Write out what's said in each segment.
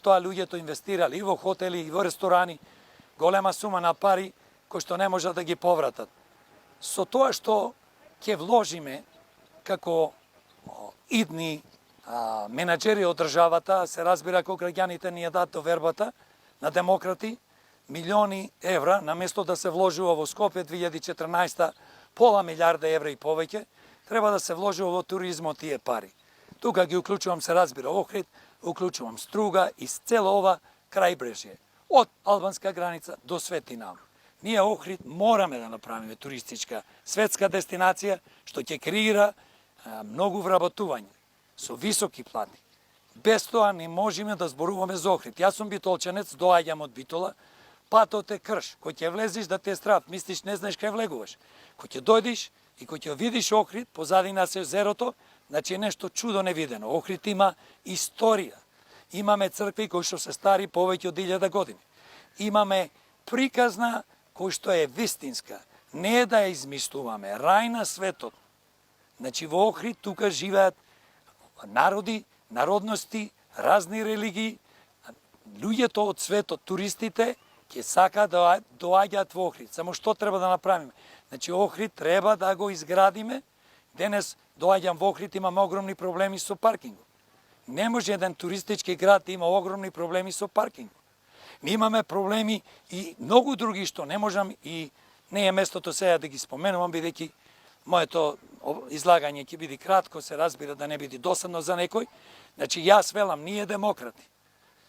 тоа луѓето инвестирали и во хотели, и во ресторани, голема сума на пари, кои што не можат да ги повратат. Со тоа што ќе вложиме како идни менаџери од државата, се разбира кога граѓаните ни ја дадат довербата на демократи, милиони евра, наместо да се вложува во Скопје 2014 пола милиарда евра и повеќе, треба да се вложува во туризмот тие пари. Тука ги уклучувам, се разбира, Охрид, уклучувам Струга и цело ова крајбрежје, од албанска граница до Свети Нам. Ние Охрид мораме да направиме туристичка светска дестинација, што ќе креира многу вработување со високи плати. Без тоа не можеме да зборуваме за Охрид. Јас сум битолчанец, доаѓам од Битола, патот е крш. Кој ќе влезеш да те страв, мислиш не знаеш кај влегуваш. Кој ќе дојдеш и кој ќе видиш Охрид, позади нас е езерото, значи е нешто чудо невидено. Охрид има историја. Имаме цркви кои што се стари повеќе од 1000 години. Имаме приказна кој што е вистинска. Не е да ја измислуваме. Рај на светот. Значи во Охрид тука живеат народи, народности, разни религии. Луѓето од светот, туристите, ќе сака да доаѓаат во Охрид. Само што треба да направиме? Значи Охрид треба да го изградиме. Денес доаѓам во Охрид, имаме огромни проблеми со паркингот. Не може еден туристички град да има огромни проблеми со паркингот. Ние имаме проблеми и многу други што не можам и не е местото сега да ги споменувам, бидејќи моето излагање ќе биде кратко, се разбира да не биде досадно за некој. Значи јас велам, ние демократи,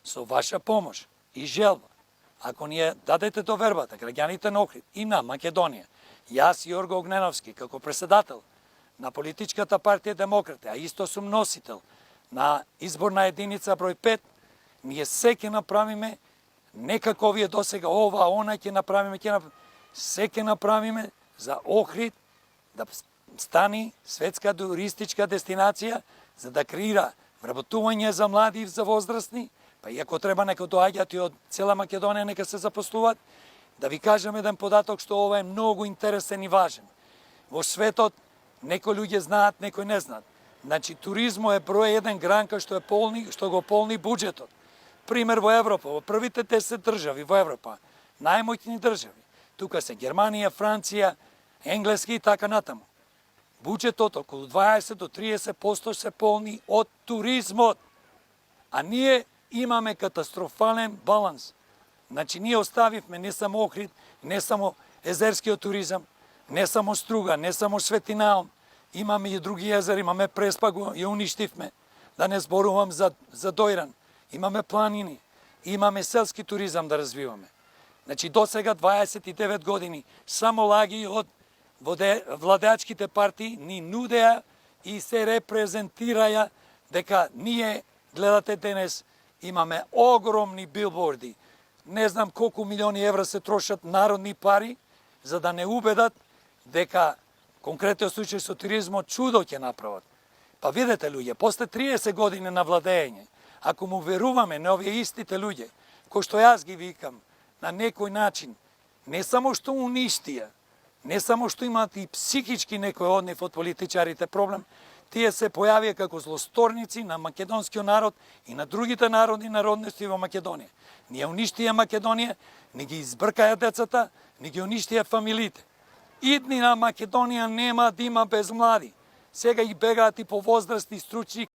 со ваша помош и желба, ако ние дадете довербата, граѓаните на Охрид и на Македонија, јас Јорго Огненовски, како председател на политичката партија Демократи, а исто сум носител на изборна единица број 5, ние се ќе направиме, не како овие досега, ова, она ќе направиме, се ќе направиме за Охрид да стани светска туристичка дестинација, за да креира вработување за млади и за возрастни, па и ако треба нека доаѓаат и од цела Македонија, нека се запослуваат. Да ви кажам еден податок што ова е многу интересен и важен. Во светот некои луѓе знаат, некои не знаат. Значи туризмо е број еден гранка што го полни буџетот. Пример во Европа, во првите 10 држави во Европа, најмоćни држави. Тука се Германија, Франција, Енглески и така натаму. Буџетот околу 20 до 30% се полни од туризмот. А ние имаме катастрофален баланс. Значи ние оставивме не само Охрид, не само езерскиот туризам, не само Струга, не само Свети Наум, имаме и други езери, имаме Преспа, го ја уништивме. Да не зборувам за Дојран. Имаме планини, имаме селски туризам да развиваме. Значи до сега 29 години само лаги од владеачките партии ни нудеа и се репрезентираја дека ние, гледате денес, имаме огромни билборди. Не знам колку милиони евра се трошат народни пари, за да не убедат дека конкретниот случај со туризмот чудо ќе направат. Па видете луѓе, после 30 години на владење, ако му веруваме на овие истите луѓе, кои што јас ги викам, на некој начин, не само што уништија, не само што имаат и психички некој од нив од политичарите проблем, тие се појавија како злосторници на македонскиот народ и на другите народни народности во Македонија. Ние уништија Македонија, не ги избркаја децата, не ги уништија фамилиите. Идни на Македонија нема да има без млади. Сега и бегаат и по возраст и стручни